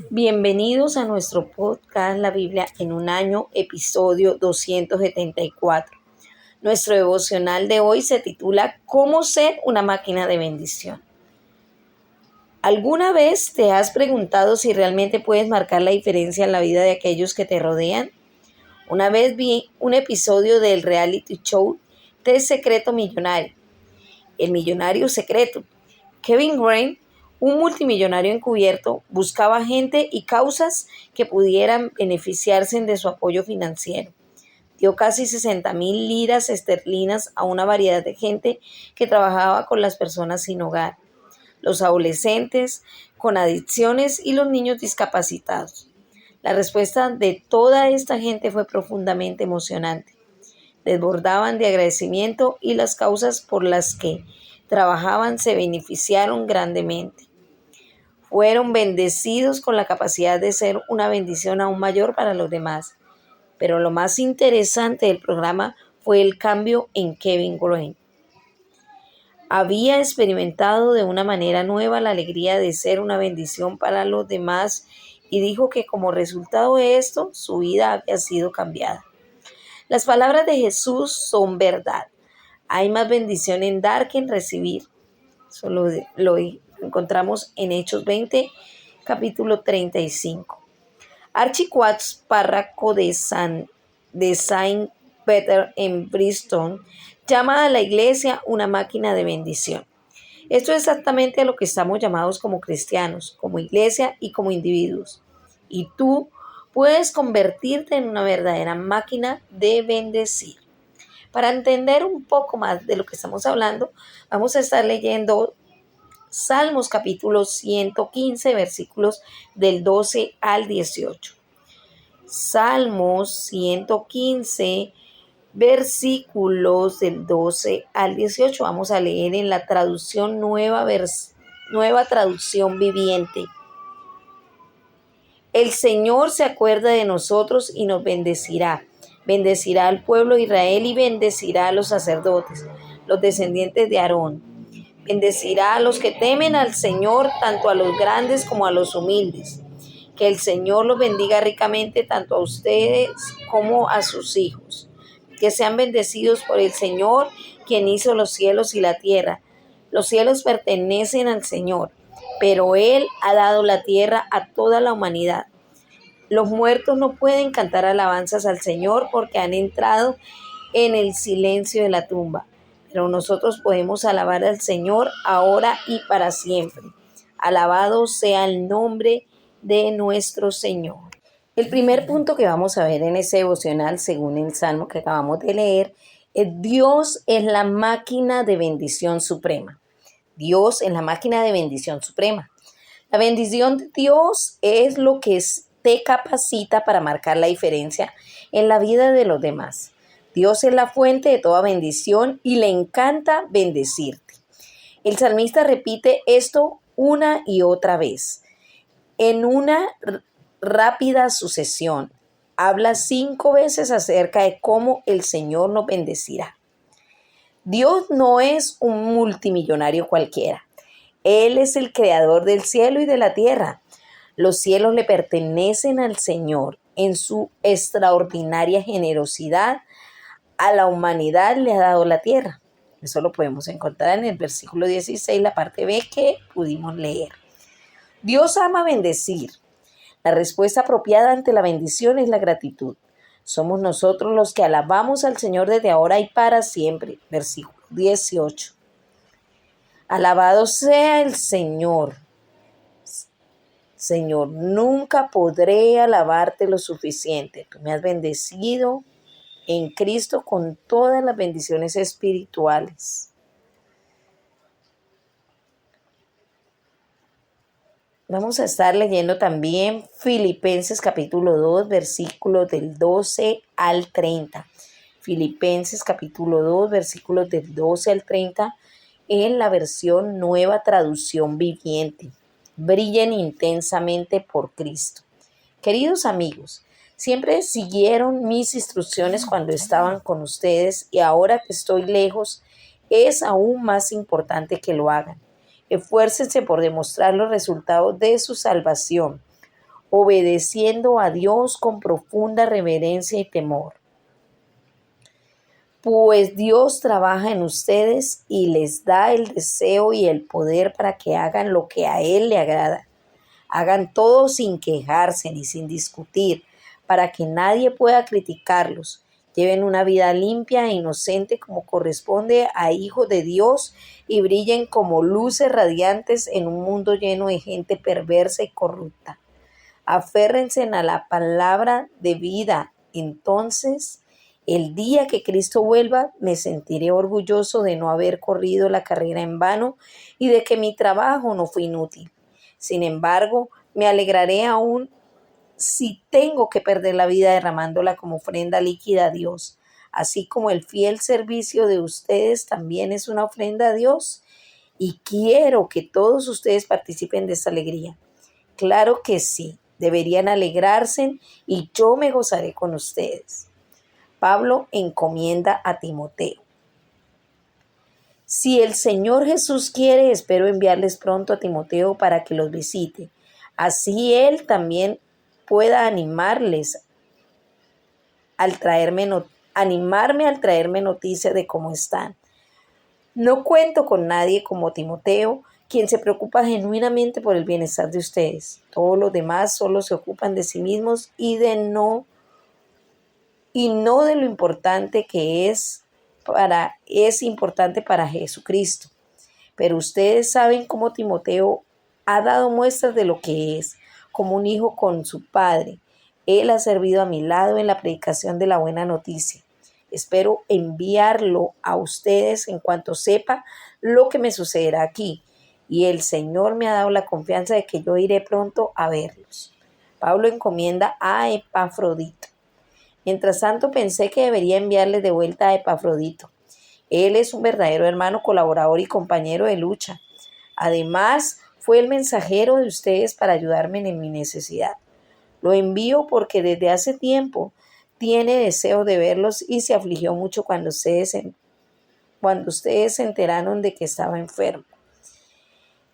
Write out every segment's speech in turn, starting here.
Bienvenidos a nuestro podcast La Biblia en un año, episodio 274. Nuestro devocional de hoy se titula ¿Cómo ser una máquina de bendición? ¿Alguna vez te has preguntado si realmente puedes marcar la diferencia en la vida de aquellos que te rodean? Una vez vi un episodio del reality show de Secreto Millonario, El Millonario Secreto. Kevin Grant, un multimillonario encubierto, buscaba gente y causas que pudieran beneficiarse de su apoyo financiero. Dio casi 60,000 libras esterlinas a una variedad de gente que trabajaba con las personas sin hogar, los adolescentes con adicciones y los niños discapacitados. La respuesta de toda esta gente fue profundamente emocionante. Desbordaban de agradecimiento y las causas por las que trabajaban se beneficiaron grandemente. Fueron bendecidos con la capacidad de ser una bendición aún mayor para los demás. Pero lo más interesante del programa fue el cambio en Kevin Grant. Había experimentado de una manera nueva la alegría de ser una bendición para los demás y dijo que como resultado de esto, su vida había sido cambiada. Las palabras de Jesús son verdad. Hay más bendición en dar que en recibir. Eso lo encontramos en Hechos 20, capítulo 35. Archie Watts, párroco de Saint Peter en Bristol, llama a la iglesia una máquina de bendición. Esto es exactamente a lo que estamos llamados como cristianos, como iglesia y como individuos. Y tú puedes convertirte en una verdadera máquina de bendecir. Para entender un poco más de lo que estamos hablando, vamos a estar leyendo Salmos capítulo 115, versículos del 12 al 18. Salmos 115, versículos del 12 al 18. Vamos a leer en la traducción nueva traducción viviente. El Señor se acuerda de nosotros y nos bendecirá. Bendecirá al pueblo de Israel y bendecirá a los sacerdotes, los descendientes de Aarón. Bendecirá a los que temen al Señor, tanto a los grandes como a los humildes. Que el Señor los bendiga ricamente, tanto a ustedes como a sus hijos. Que sean bendecidos por el Señor, quien hizo los cielos y la tierra. Los cielos pertenecen al Señor, pero Él ha dado la tierra a toda la humanidad. Los muertos no pueden cantar alabanzas al Señor porque han entrado en el silencio de la tumba. Pero nosotros podemos alabar al Señor ahora y para siempre. Alabado sea el nombre de nuestro Señor. El primer punto que vamos a ver en ese devocional, según el Salmo que acabamos de leer, es Dios es la máquina de bendición suprema. Dios es la máquina de bendición suprema. La bendición de Dios es lo que te capacita para marcar la diferencia en la vida de los demás. Dios es la fuente de toda bendición y le encanta bendecirte. El salmista repite esto una y otra vez. En una rápida sucesión, habla 5 veces acerca de cómo el Señor nos bendecirá. Dios no es un multimillonario cualquiera. Él es el creador del cielo y de la tierra. Los cielos le pertenecen al Señor. En su extraordinaria generosidad, a la humanidad le ha dado la tierra. Eso lo podemos encontrar en el versículo 16, la parte B que pudimos leer. Dios ama bendecir. La respuesta apropiada ante la bendición es la gratitud. Somos nosotros los que alabamos al Señor desde ahora y para siempre. Versículo 18. Alabado sea el Señor. Señor, nunca podré alabarte lo suficiente. Tú me has bendecido en Cristo con todas las bendiciones espirituales. Vamos a estar leyendo también Filipenses capítulo 2, versículos del 12 al 30. Filipenses capítulo 2, versículos del 12 al 30 en la versión nueva traducción viviente. Brillen intensamente por Cristo. Queridos amigos, siempre siguieron mis instrucciones cuando estaban con ustedes y ahora que estoy lejos, es aún más importante que lo hagan. Esfuércense por demostrar los resultados de su salvación, obedeciendo a Dios con profunda reverencia y temor. Pues Dios trabaja en ustedes y les da el deseo y el poder para que hagan lo que a Él le agrada. Hagan todo sin quejarse ni sin discutir, para que nadie pueda criticarlos. Lleven una vida limpia e inocente como corresponde a hijos de Dios y brillen como luces radiantes en un mundo lleno de gente perversa y corrupta. Aférrense a la palabra de vida. Entonces, el día que Cristo vuelva, me sentiré orgulloso de no haber corrido la carrera en vano y de que mi trabajo no fue inútil. Sin embargo, me alegraré aún si tengo que perder la vida derramándola como ofrenda líquida a Dios, así como el fiel servicio de ustedes también es una ofrenda a Dios, y quiero que todos ustedes participen de esta alegría. Claro que sí, deberían alegrarse y yo me gozaré con ustedes. Pablo encomienda a Timoteo. Si el Señor Jesús quiere, espero enviarles pronto a Timoteo para que los visite. Así él también pueda animarme al traerme noticias de cómo están. No cuento con nadie como Timoteo, quien se preocupa genuinamente por el bienestar de ustedes. Todos los demás solo se ocupan de sí mismos y no de lo importante que es importante para Jesucristo. Pero ustedes saben cómo Timoteo ha dado muestras de lo que es, como un hijo con su padre. Él ha servido a mi lado en la predicación de la buena noticia. Espero enviarlo a ustedes en cuanto sepa lo que me sucederá aquí. Y el Señor me ha dado la confianza de que yo iré pronto a verlos. Pablo encomienda a Epafrodito. Mientras tanto, pensé que debería enviarles de vuelta a Epafrodito. Él es un verdadero hermano, colaborador y compañero de lucha. Además, fue el mensajero de ustedes para ayudarme en mi necesidad. Lo envío porque desde hace tiempo tiene deseo de verlos y se afligió mucho cuando ustedes se enteraron de que estaba enfermo.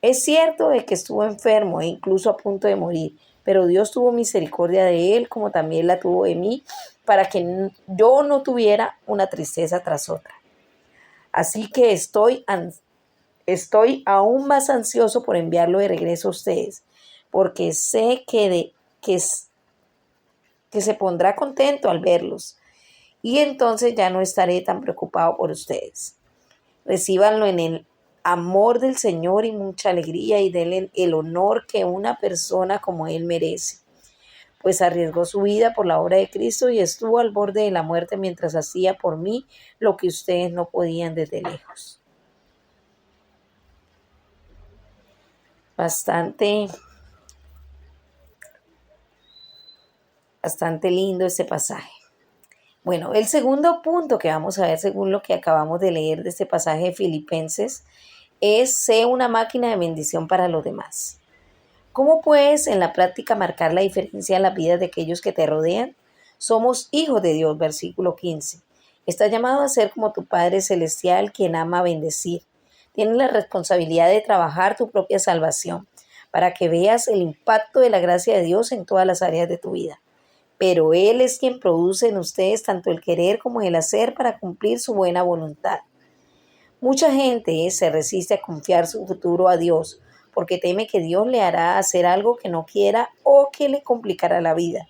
Es cierto de que estuvo enfermo e incluso a punto de morir, pero Dios tuvo misericordia de él como también la tuvo de mí, para que yo no tuviera una tristeza tras otra. Así que estoy aún más ansioso por enviarlo de regreso a ustedes, porque sé que se pondrá contento al verlos, y entonces ya no estaré tan preocupado por ustedes. Recíbanlo en el amor del Señor y mucha alegría, y denle el honor que una persona como él merece, pues arriesgó su vida por la obra de Cristo y estuvo al borde de la muerte mientras hacía por mí lo que ustedes no podían desde lejos. Bastante lindo este pasaje. Bueno, el segundo punto que vamos a ver, según lo que acabamos de leer de este pasaje de Filipenses, es: sé una máquina de bendición para los demás. ¿Cómo puedes en la práctica marcar la diferencia en las vidas de aquellos que te rodean? Somos hijos de Dios, versículo 15. Estás llamado a ser como tu Padre Celestial, quien ama bendecir. Tienes la responsabilidad de trabajar tu propia salvación para que veas el impacto de la gracia de Dios en todas las áreas de tu vida. Pero Él es quien produce en ustedes tanto el querer como el hacer para cumplir su buena voluntad. Mucha gente se resiste a confiar su futuro a Dios porque teme que Dios le hará hacer algo que no quiera o que le complicará la vida.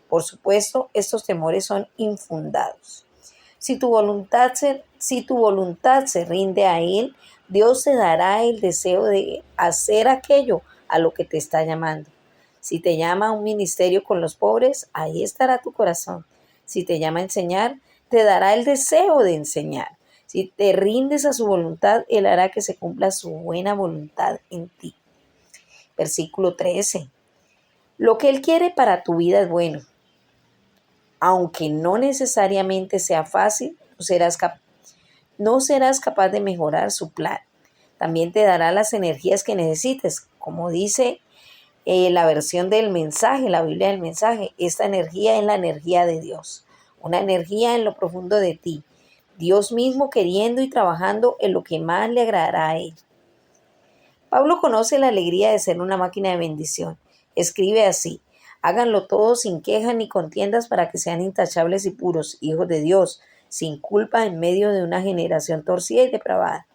Por supuesto, estos temores son infundados. Si tu voluntad se rinde a Él, Dios te dará el deseo de hacer aquello a lo que te está llamando. Si te llama a un ministerio con los pobres, ahí estará tu corazón. Si te llama a enseñar, te dará el deseo de enseñar. Si te rindes a su voluntad, Él hará que se cumpla su buena voluntad en ti. Versículo 13. Lo que Él quiere para tu vida es bueno. Aunque no necesariamente sea fácil, no serás capaz de mejorar su plan. También te dará las energías que necesites. Como dice la versión del mensaje, la Biblia del mensaje, esta energía es la energía de Dios. Una energía en lo profundo de ti. Dios mismo queriendo y trabajando en lo que más le agradará a Él. Pablo conoce la alegría de ser una máquina de bendición. Escribe así: Háganlo todo sin quejas ni contiendas para que sean intachables y puros, hijos de Dios, sin culpa en medio de una generación torcida y depravada.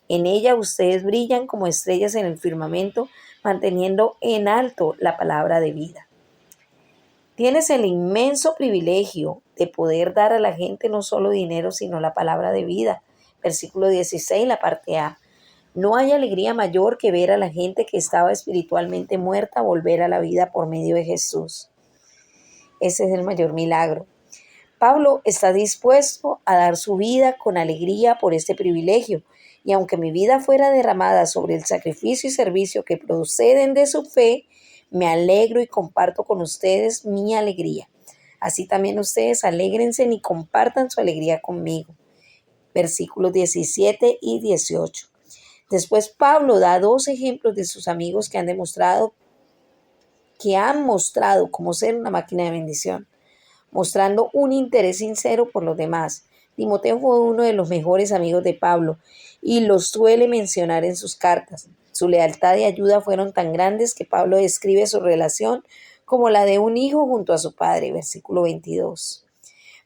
En ella ustedes brillan como estrellas en el firmamento, manteniendo en alto la palabra de vida. Tienes el inmenso privilegio de poder dar a la gente no solo dinero, sino la palabra de vida. Versículo 16, la parte A. No hay alegría mayor que ver a la gente que estaba espiritualmente muerta volver a la vida por medio de Jesús. Ese es el mayor milagro. Pablo está dispuesto a dar su vida con alegría por este privilegio, y aunque mi vida fuera derramada sobre el sacrificio y servicio que proceden de su fe, me alegro y comparto con ustedes mi alegría. Así también ustedes alégrense y compartan su alegría conmigo. Versículos 17 y 18. Después Pablo da 2 ejemplos de sus amigos que han mostrado cómo ser una máquina de bendición, mostrando un interés sincero por los demás. Timoteo fue uno de los mejores amigos de Pablo y lo suele mencionar en sus cartas. Su lealtad y ayuda fueron tan grandes que Pablo describe su relación como la de un hijo junto a su padre, versículo 22.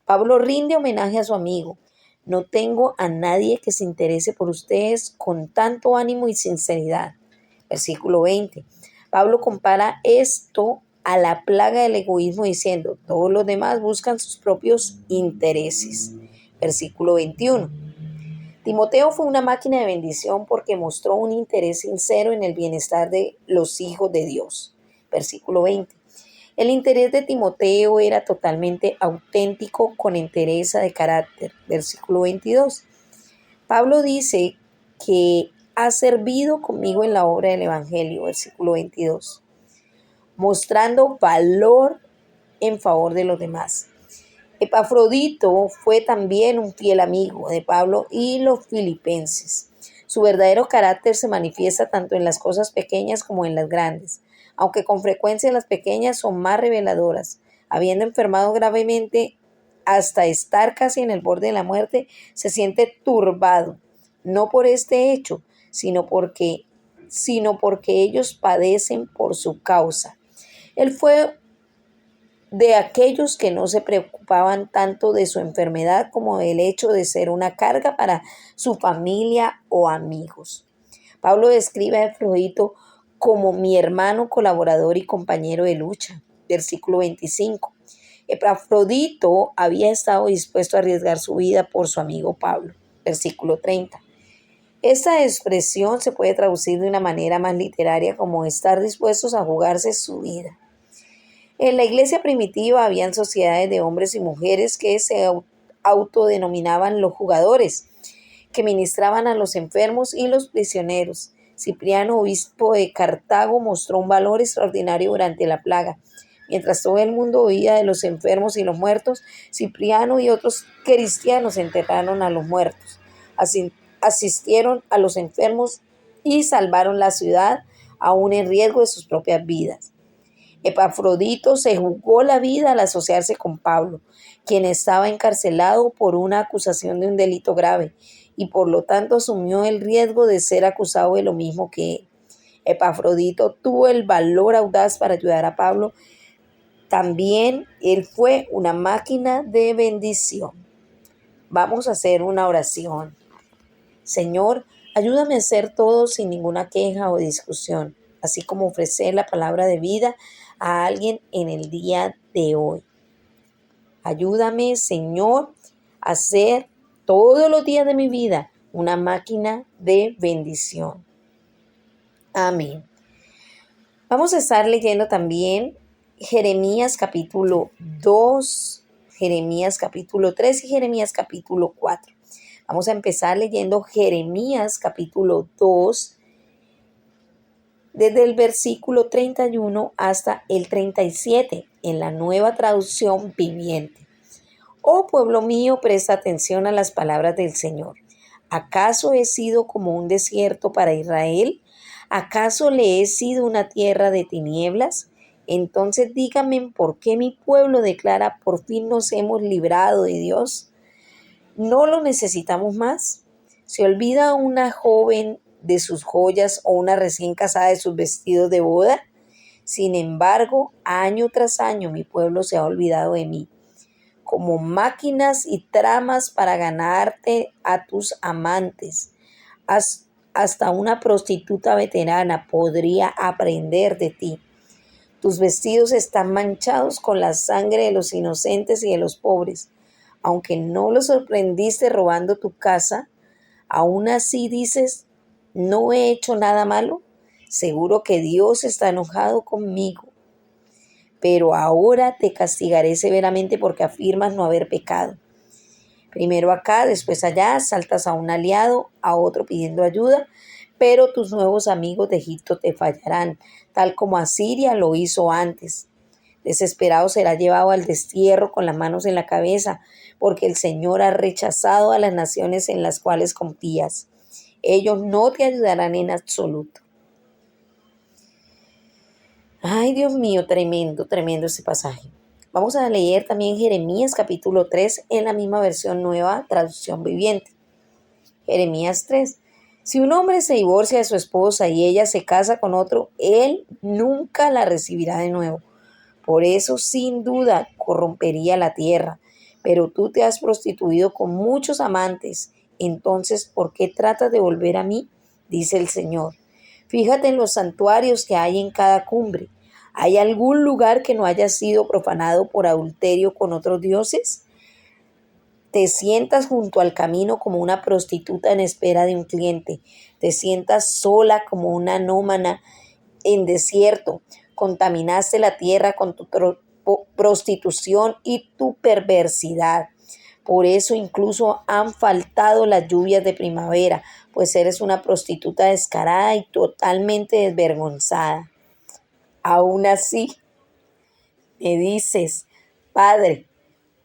Pablo rinde homenaje a su amigo. No tengo a nadie que se interese por ustedes con tanto ánimo y sinceridad. Versículo 20. Pablo compara esto a la plaga del egoísmo diciendo, todos los demás buscan sus propios intereses. Versículo 21. Timoteo fue una máquina de bendición porque mostró un interés sincero en el bienestar de los hijos de Dios. Versículo 20. El interés de Timoteo era totalmente auténtico, con entereza de carácter. Versículo 22. Pablo dice que ha servido conmigo en la obra del Evangelio. Versículo 22. Mostrando valor en favor de los demás. Epafrodito fue también un fiel amigo de Pablo y los filipenses. Su verdadero carácter se manifiesta tanto en las cosas pequeñas como en las grandes, aunque con frecuencia las pequeñas son más reveladoras. Habiendo enfermado gravemente hasta estar casi en el borde de la muerte, se siente turbado, no por este hecho, sino porque ellos padecen por su causa. Él fue de aquellos que no se preocupaban tanto de su enfermedad como del hecho de ser una carga para su familia o amigos. Pablo describe a Epafrodito como mi hermano, colaborador y compañero de lucha. Versículo 25. Epafrodito había estado dispuesto a arriesgar su vida por su amigo Pablo. Versículo 30. Esta expresión se puede traducir de una manera más literaria como estar dispuestos a jugarse su vida. En la iglesia primitiva habían sociedades de hombres y mujeres que se autodenominaban los jugadores, que ministraban a los enfermos y los prisioneros. Cipriano, obispo de Cartago, mostró un valor extraordinario durante la plaga. Mientras todo el mundo oía de los enfermos y los muertos, Cipriano y otros cristianos enterraron a los muertos. Asistieron a los enfermos y salvaron la ciudad, aún en riesgo de sus propias vidas. Epafrodito se jugó la vida al asociarse con Pablo, quien estaba encarcelado por una acusación de un delito grave y por lo tanto asumió el riesgo de ser acusado de lo mismo que él. Epafrodito tuvo el valor audaz para ayudar a Pablo. También él fue una máquina de bendición. Vamos a hacer una oración. Señor, ayúdame a hacer todo sin ninguna queja o discusión, así como ofrecer la palabra de vida a alguien en el día de hoy. Ayúdame, Señor, a ser todos los días de mi vida una máquina de bendición. Amén. Vamos a estar leyendo también Jeremías capítulo 2, Jeremías capítulo 3 y Jeremías capítulo 4. Vamos a empezar leyendo Jeremías capítulo 2, desde el versículo 31 hasta el 37, en la Nueva Traducción Viviente. Oh pueblo mío, presta atención a las palabras del Señor. ¿Acaso he sido como un desierto para Israel? ¿Acaso le he sido una tierra de tinieblas? Entonces díganme por qué mi pueblo declara, por fin nos hemos librado de Dios. ¿No lo necesitamos más? ¿Se olvida una joven de sus joyas o una recién casada de sus vestidos de boda? Sin embargo, año tras año mi pueblo se ha olvidado de mí, como máquinas y tramas para ganarte a tus amantes. Hasta una prostituta veterana podría aprender de ti. Tus vestidos están manchados con la sangre de los inocentes y de los pobres. Aunque no los sorprendiste robando tu casa, aún así dices, no he hecho nada malo. Seguro que Dios está enojado conmigo. Pero ahora te castigaré severamente porque afirmas no haber pecado. Primero acá, después allá, saltas a un aliado, a otro pidiendo ayuda, pero tus nuevos amigos de Egipto te fallarán, tal como Asiria lo hizo antes. Desesperado será llevado al destierro con las manos en la cabeza, porque el Señor ha rechazado a las naciones en las cuales confías. Ellos no te ayudarán en absoluto. Ay, Dios mío, tremendo, tremendo este pasaje. Vamos a leer también Jeremías capítulo 3 en la misma versión nueva, traducción viviente. Jeremías 3. Si un hombre se divorcia de su esposa y ella se casa con otro, él nunca la recibirá de nuevo. Por eso, sin duda, corrompería la tierra. Pero tú te has prostituido con muchos amantes. Entonces, ¿por qué tratas de volver a mí? Dice el Señor. Fíjate en los santuarios que hay en cada cumbre. ¿Hay algún lugar que no haya sido profanado por adulterio con otros dioses? Te sientas junto al camino como una prostituta en espera de un cliente. Te sientas sola como una nómada en desierto. Contaminaste la tierra con tu prostitución y tu perversidad. Por eso incluso han faltado las lluvias de primavera, pues eres una prostituta descarada y totalmente desvergonzada. Aún así, me dices, Padre,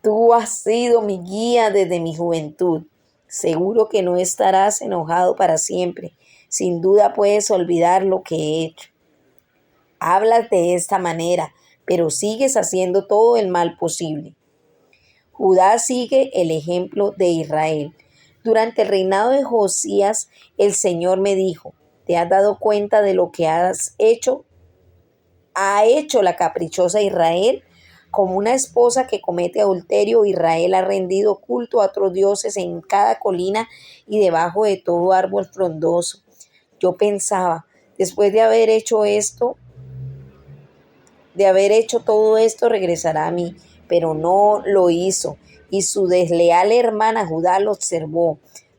tú has sido mi guía desde mi juventud. Seguro que no estarás enojado para siempre. Sin duda puedes olvidar lo que he hecho. Hablas de esta manera, pero sigues haciendo todo el mal posible. Judá sigue el ejemplo de Israel. Durante el reinado de Josías, el Señor me dijo, ¿te has dado cuenta de lo que has hecho? ¿Ha hecho la caprichosa Israel? Como una esposa que comete adulterio, Israel ha rendido culto a otros dioses en cada colina y debajo de todo árbol frondoso. Yo pensaba, después de haber hecho todo esto, regresará a mí, pero no lo hizo. Y su desleal hermana Judá lo observó.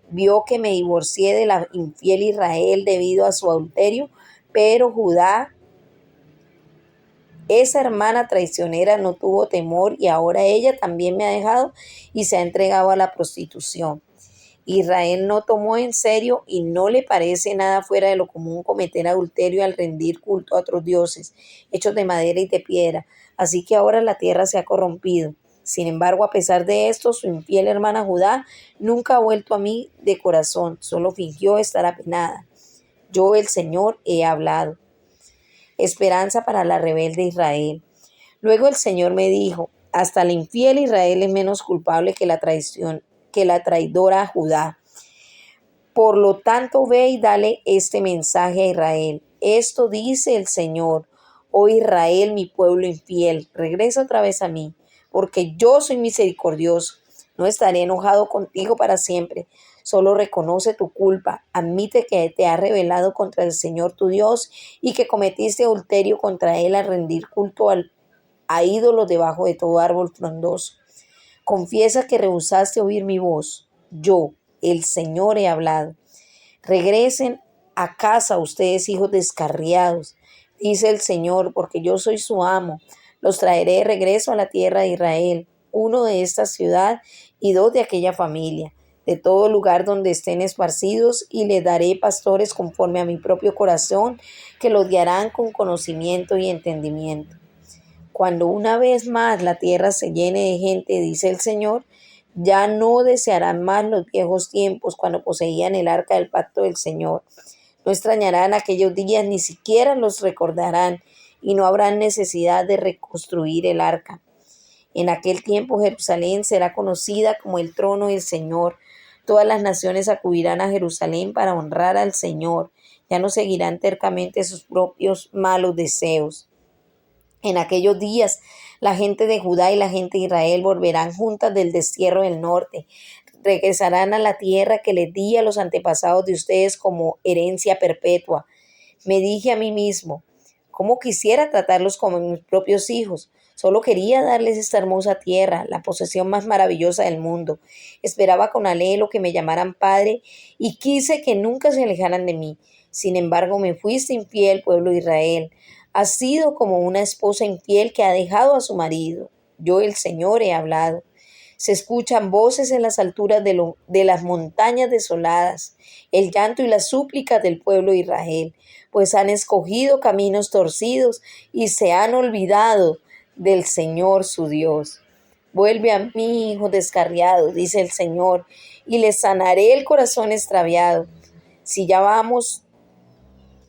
Vio que me divorcié de la infiel Israel debido a su adulterio, pero Judá, esa hermana traicionera, no tuvo temor y ahora ella también me ha dejado y se ha entregado a la prostitución. Israel no tomó en serio y no le parece nada fuera de lo común cometer adulterio al rendir culto a otros dioses, hechos de madera y de piedra. Así que ahora la tierra se ha corrompido. Sin embargo, a pesar de esto, su infiel hermana Judá nunca ha vuelto a mí de corazón, solo fingió estar apenada. Yo, el Señor, he hablado. Esperanza para la rebelde Israel. Luego el Señor me dijo, hasta el infiel Israel es menos culpable que la traidora Judá. Por lo tanto, ve y dale este mensaje a Israel. Esto dice el Señor: oh Israel, mi pueblo infiel, regresa otra vez a mí, porque yo soy misericordioso. No estaré enojado contigo para siempre. Solo reconoce tu culpa, admite que te has rebelado contra el Señor tu Dios y que cometiste adulterio contra Él al rendir culto a ídolos debajo de todo árbol frondoso. Confiesa que rehusaste oír mi voz. Yo, el Señor, he hablado. Regresen a casa ustedes, hijos descarriados, dice el Señor, porque yo soy su amo. Los traeré de regreso a la tierra de Israel, uno de esta ciudad y dos de aquella familia, de todo lugar donde estén esparcidos, y les daré pastores conforme a mi propio corazón, que los guiarán con conocimiento y entendimiento. Cuando una vez más la tierra se llene de gente, dice el Señor, ya no desearán más los viejos tiempos cuando poseían el arca del pacto del Señor. No extrañarán aquellos días, ni siquiera los recordarán, y no habrá necesidad de reconstruir el arca. En aquel tiempo Jerusalén será conocida como el trono del Señor. Todas las naciones acudirán a Jerusalén para honrar al Señor. Ya no seguirán tercamente sus propios malos deseos. En aquellos días, la gente de Judá y la gente de Israel volverán juntas del destierro del norte. Regresarán a la tierra que les di a los antepasados de ustedes como herencia perpetua. Me dije a mí mismo, cómo quisiera tratarlos como mis propios hijos. Solo quería darles esta hermosa tierra, la posesión más maravillosa del mundo. Esperaba con anhelo que me llamaran padre y quise que nunca se alejaran de mí. Sin embargo, me fuiste infiel, pueblo de Israel. Has sido como una esposa infiel que ha dejado a su marido. Yo, el Señor, he hablado. Se escuchan voces en las alturas de las montañas desoladas, el llanto y las súplicas del pueblo de Israel, pues han escogido caminos torcidos y se han olvidado del Señor su Dios. Vuelve a mí, hijo descarriado, dice el Señor, y les sanaré el corazón extraviado. Si ya vamos,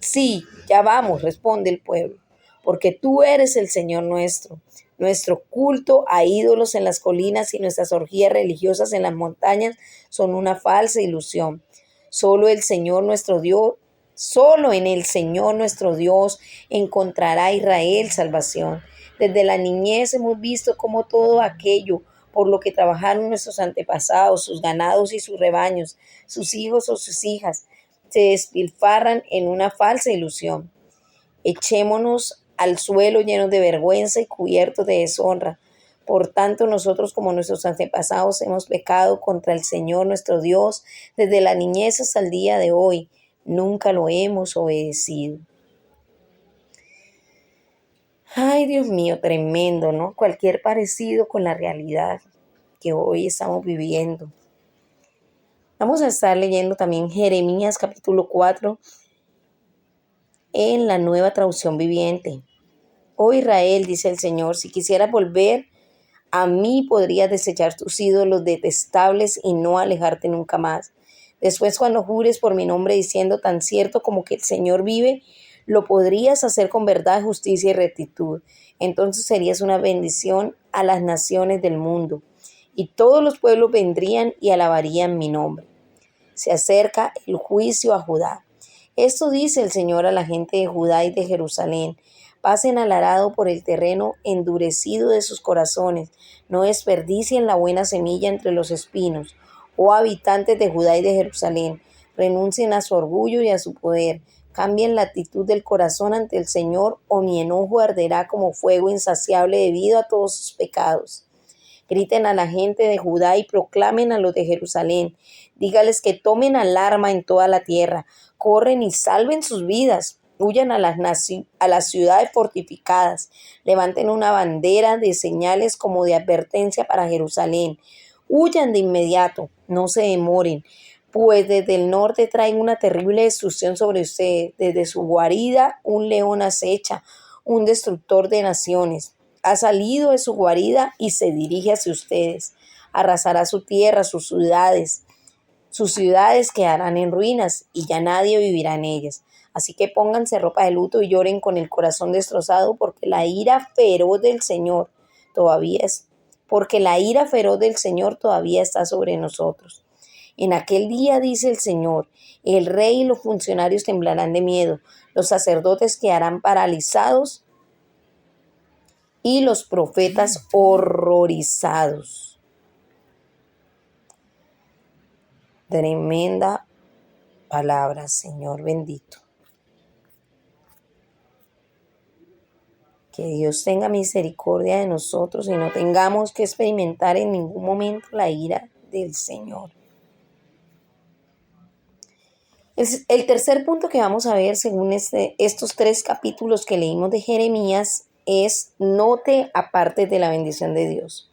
sí, ya vamos, responde el pueblo, porque tú eres el Señor nuestro. Nuestro culto a ídolos en las colinas y nuestras orgías religiosas en las montañas son una falsa ilusión. Solo el Señor nuestro Dios, solo en el Señor nuestro Dios encontrará Israel salvación. Desde la niñez hemos visto cómo todo aquello por lo que trabajaron nuestros antepasados, sus ganados y sus rebaños, sus hijos o sus hijas, se despilfarran en una falsa ilusión. Echémonos al suelo llenos de vergüenza y cubiertos de deshonra. Por tanto, nosotros como nuestros antepasados hemos pecado contra el Señor nuestro Dios desde la niñez hasta el día de hoy. Nunca lo hemos obedecido. Ay, Dios mío, tremendo, ¿no? Cualquier parecido con la realidad que hoy estamos viviendo. Vamos a estar leyendo también Jeremías capítulo 4 en la Nueva Traducción Viviente. Oh Israel, dice el Señor, si quisieras volver a mí, podrías desechar tus ídolos detestables y no alejarte nunca más. Después, cuando jures por mi nombre diciendo tan cierto como que el Señor vive, lo podrías hacer con verdad, justicia y rectitud. Entonces serías una bendición a las naciones del mundo, y todos los pueblos vendrían y alabarían mi nombre. Se acerca el juicio a Judá. Esto dice el Señor a la gente de Judá y de Jerusalén. Pasen al arado por el terreno endurecido de sus corazones. No desperdicien la buena semilla entre los espinos. Oh habitantes de Judá y de Jerusalén, renuncien a su orgullo y a su poder. Cambien la actitud del corazón ante el Señor, o mi enojo arderá como fuego insaciable debido a todos sus pecados. Griten a la gente de Judá y proclamen a los de Jerusalén. Dígales que tomen alarma en toda la tierra. Corren y salven sus vidas. Huyan a las ciudades fortificadas. Levanten una bandera de señales como de advertencia para Jerusalén. Huyan de inmediato, no se demoren, pues desde el norte traen una terrible destrucción sobre ustedes. Desde su guarida un león acecha, un destructor de naciones. Ha salido de su guarida y se dirige hacia ustedes. Arrasará su tierra, sus ciudades quedarán en ruinas y ya nadie vivirá en ellas. Así que pónganse ropa de luto y lloren con el corazón destrozado, porque la ira feroz del Señor todavía está sobre nosotros. En aquel día, dice el Señor, el rey y los funcionarios temblarán de miedo, los sacerdotes quedarán paralizados y los profetas horrorizados. Tremenda palabra, Señor bendito. Que Dios tenga misericordia de nosotros y no tengamos que experimentar en ningún momento la ira del Señor. El tercer punto que vamos a ver según estos 3 capítulos que leímos de Jeremías es: no te apartes de la bendición de Dios.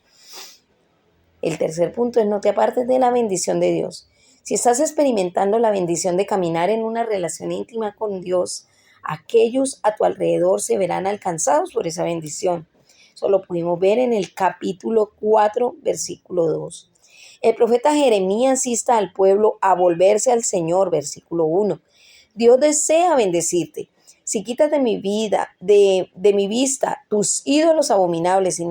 El tercer punto es: no te apartes de la bendición de Dios. Si estás experimentando la bendición de caminar en una relación íntima con Dios, aquellos a tu alrededor se verán alcanzados por esa bendición. Eso lo pudimos ver en el capítulo 4, versículo 2. El profeta Jeremías insta al pueblo a volverse al Señor, versículo 1. Dios desea bendecirte. Si quitas de mi vista tus ídolos abominables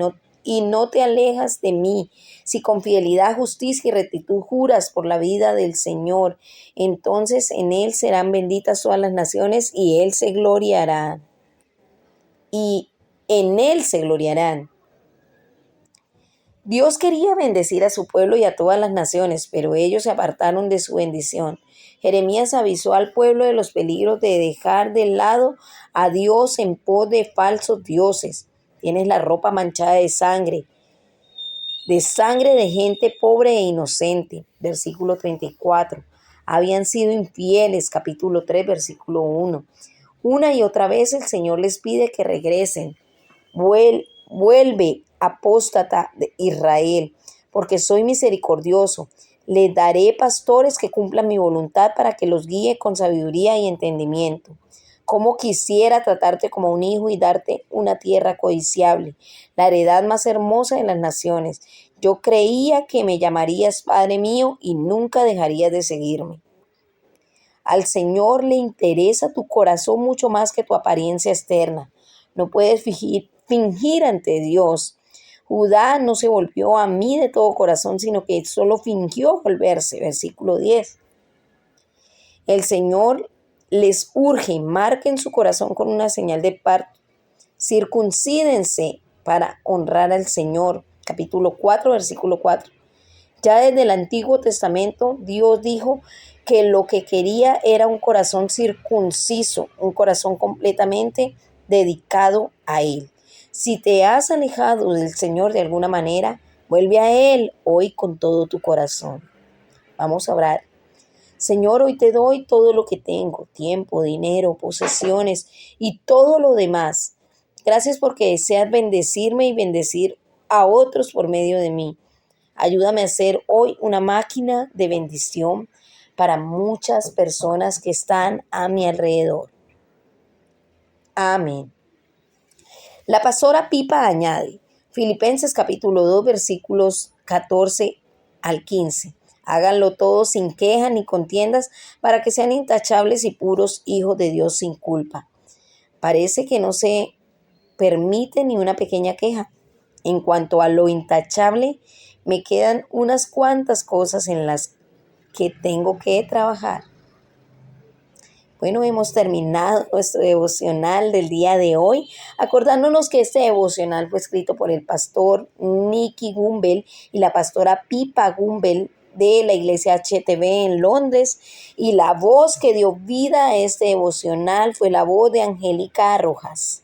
y no te alejas de mí, si con fidelidad, justicia y rectitud juras por la vida del Señor, entonces en Él serán benditas todas las naciones y Él se gloriará. Y en él se gloriarán. Dios quería bendecir a su pueblo y a todas las naciones, pero ellos se apartaron de su bendición. Jeremías avisó al pueblo de los peligros de dejar de lado a Dios en pos de falsos dioses. Tienes la ropa manchada de sangre de gente pobre e inocente. Versículo 34. Habían sido infieles, capítulo 3, versículo 1. Una y otra vez el Señor les pide que regresen. Vuelve, apóstata de Israel, porque soy misericordioso. Les daré pastores que cumplan mi voluntad para que los guíe con sabiduría y entendimiento. Cómo quisiera tratarte como un hijo y darte una tierra codiciable, la heredad más hermosa de las naciones. Yo creía que me llamarías Padre mío y nunca dejarías de seguirme. Al Señor le interesa tu corazón mucho más que tu apariencia externa. No puedes fingir ante Dios. Judá no se volvió a mí de todo corazón, sino que solo fingió volverse. Versículo 10. El Señor les urge, marquen su corazón con una señal de parto. Circuncídense para honrar al Señor. Capítulo 4, versículo 4. Ya desde el Antiguo Testamento, Dios dijo que lo que quería era un corazón circunciso, un corazón completamente dedicado a Él. Si te has alejado del Señor de alguna manera, vuelve a Él hoy con todo tu corazón. Vamos a orar. Señor, hoy te doy todo lo que tengo, tiempo, dinero, posesiones y todo lo demás. Gracias porque deseas bendecirme y bendecir a otros por medio de mí. Ayúdame a ser hoy una máquina de bendición para muchas personas que están a mi alrededor. Amén. La pastora Pipa añade, Filipenses capítulo 2, versículos 14 al 15. Háganlo todo sin quejas ni contiendas para que sean intachables y puros hijos de Dios sin culpa. Parece que no se permite ni una pequeña queja. En cuanto a lo intachable, me quedan unas cuantas cosas en las que tengo que trabajar. Bueno, hemos terminado nuestro devocional del día de hoy, acordándonos que este devocional fue escrito por el pastor Nicky Gumbel y la pastora Pipa Gumbel de la iglesia HTV en Londres, y la voz que dio vida a este devocional fue la voz de Angélica Rojas.